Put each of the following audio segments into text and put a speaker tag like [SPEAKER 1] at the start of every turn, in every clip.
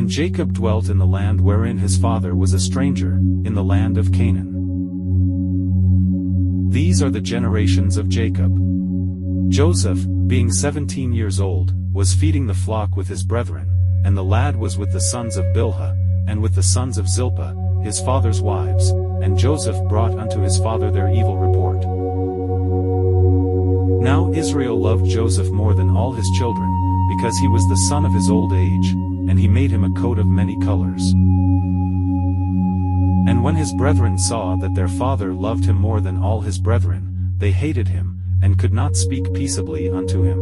[SPEAKER 1] And Jacob dwelt in the land wherein his father was a stranger, in the land of Canaan. These are the generations of Jacob. Joseph, being 17 years old, was feeding the flock with his brethren, and the lad was with the sons of Bilhah, and with the sons of Zilpah, his father's wives, and Joseph brought unto his father their evil report. Now Israel loved Joseph more than all his children, because he was the son of his old age, and he made him a coat of many colors. And when his brethren saw that their father loved him more than all his brethren, they hated him, and could not speak peaceably unto him.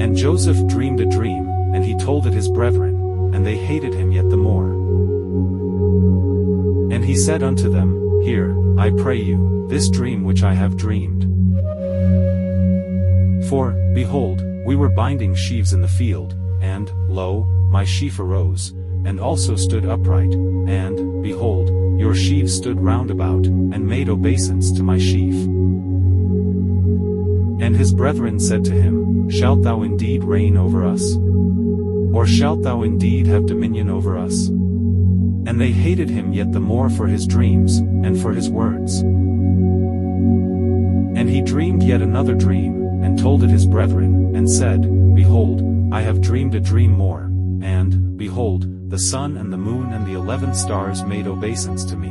[SPEAKER 1] And Joseph dreamed a dream, and he told it his brethren, and they hated him yet the more. And he said unto them, Hear, I pray you, this dream which I have dreamed. For, behold, we were binding sheaves in the field, and, lo, my sheaf arose, and also stood upright, and, behold, your sheaves stood round about, and made obeisance to my sheaf. And his brethren said to him, Shalt thou indeed reign over us? Or shalt thou indeed have dominion over us? And they hated him yet the more for his dreams, and for his words. And he dreamed yet another dream, and told it his brethren, and said, Behold, I have dreamed a dream more, and, behold, the sun and the moon and the 11 stars made obeisance to me.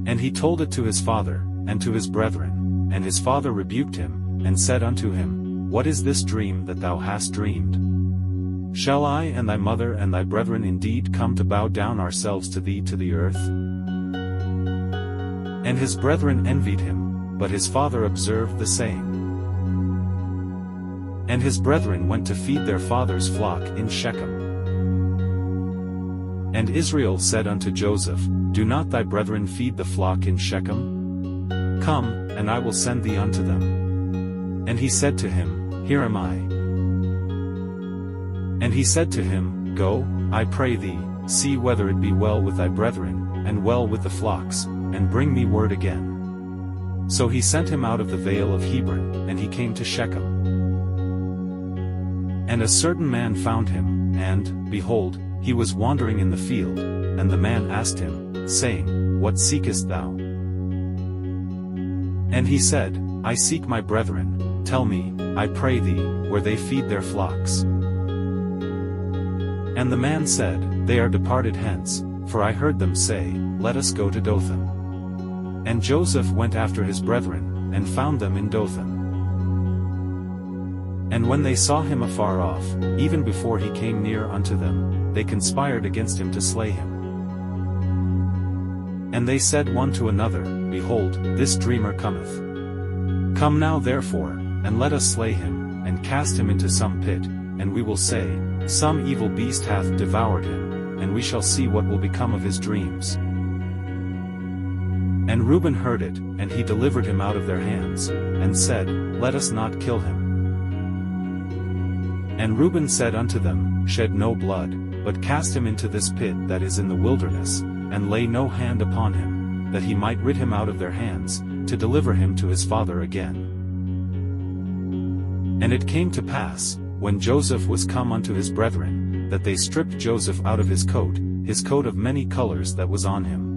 [SPEAKER 1] And he told it to his father, and to his brethren, and his father rebuked him, and said unto him, What is this dream that thou hast dreamed? Shall I and thy mother and thy brethren indeed come to bow down ourselves to thee to the earth? And his brethren envied him, but his father observed the saying. And his brethren went to feed their father's flock in Shechem. And Israel said unto Joseph, Do not thy brethren feed the flock in Shechem? Come, and I will send thee unto them. And he said to him, Here am I. And he said to him, Go, I pray thee, see whether it be well with thy brethren, and well with the flocks, and bring me word again. So he sent him out of the vale of Hebron, and he came to Shechem. And a certain man found him, and, behold, he was wandering in the field, and the man asked him, saying, What seekest thou? And he said, I seek my brethren, tell me, I pray thee, where they feed their flocks. And the man said, They are departed hence, for I heard them say, Let us go to Dothan. And Joseph went after his brethren, and found them in Dothan. And when they saw him afar off, even before he came near unto them, they conspired against him to slay him. And they said one to another, Behold, this dreamer cometh. Come now therefore, and let us slay him, and cast him into some pit, and we will say, Some evil beast hath devoured him, and we shall see what will become of his dreams. And Reuben heard it, and he delivered him out of their hands, and said, Let us not kill him. And Reuben said unto them, Shed no blood, but cast him into this pit that is in the wilderness, and lay no hand upon him, that he might rid him out of their hands, to deliver him to his father again. And it came to pass, when Joseph was come unto his brethren, that they stripped Joseph out of his coat of many colors that was on him.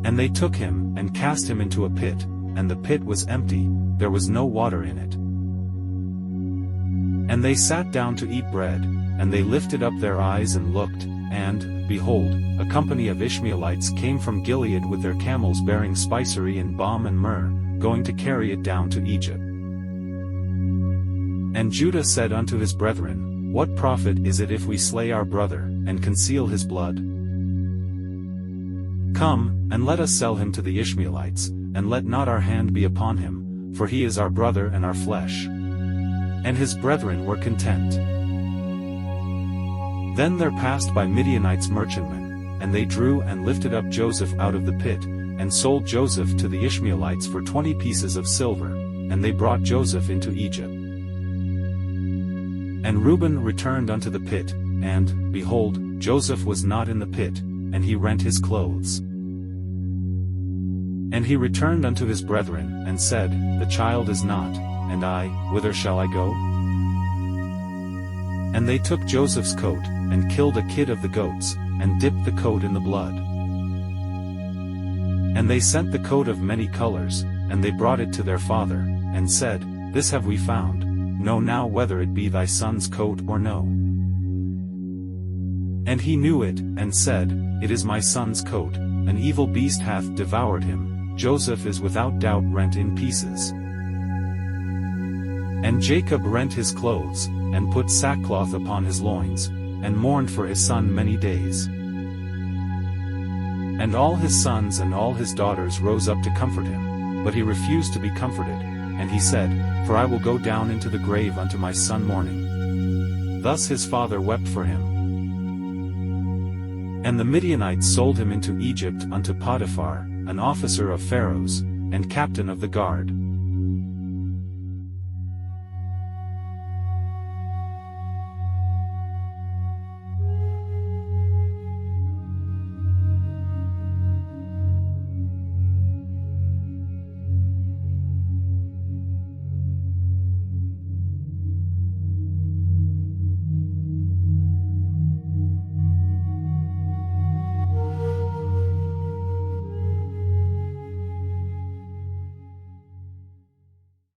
[SPEAKER 1] And they took him, and cast him into a pit, and the pit was empty, there was no water in it. And they sat down to eat bread, and they lifted up their eyes and looked, and, behold, a company of Ishmaelites came from Gilead with their camels bearing spicery and balm and myrrh, going to carry it down to Egypt. And Judah said unto his brethren, What profit is it if we slay our brother, and conceal his blood? Come, and let us sell him to the Ishmaelites, and let not our hand be upon him, for he is our brother and our flesh. And his brethren were content. Then there passed by Midianites merchantmen, and they drew and lifted up Joseph out of the pit, and sold Joseph to the Ishmaelites for 20 pieces of silver, and they brought Joseph into Egypt. And Reuben returned unto the pit, and, behold, Joseph was not in the pit, and he rent his clothes. And he returned unto his brethren, and said, The child is not, and I, whither shall I go? And they took Joseph's coat, and killed a kid of the goats, and dipped the coat in the blood. And they sent the coat of many colors, and they brought it to their father, and said, This have we found, know now whether it be thy son's coat or no. And he knew it, and said, It is my son's coat, an evil beast hath devoured him, Joseph is without doubt rent in pieces. And Jacob rent his clothes, and put sackcloth upon his loins, and mourned for his son many days. And all his sons and all his daughters rose up to comfort him, but he refused to be comforted, and he said, For I will go down into the grave unto my son mourning. Thus his father wept for him. And the Midianites sold him into Egypt unto Potiphar, an officer of Pharaoh's, and captain of the guard.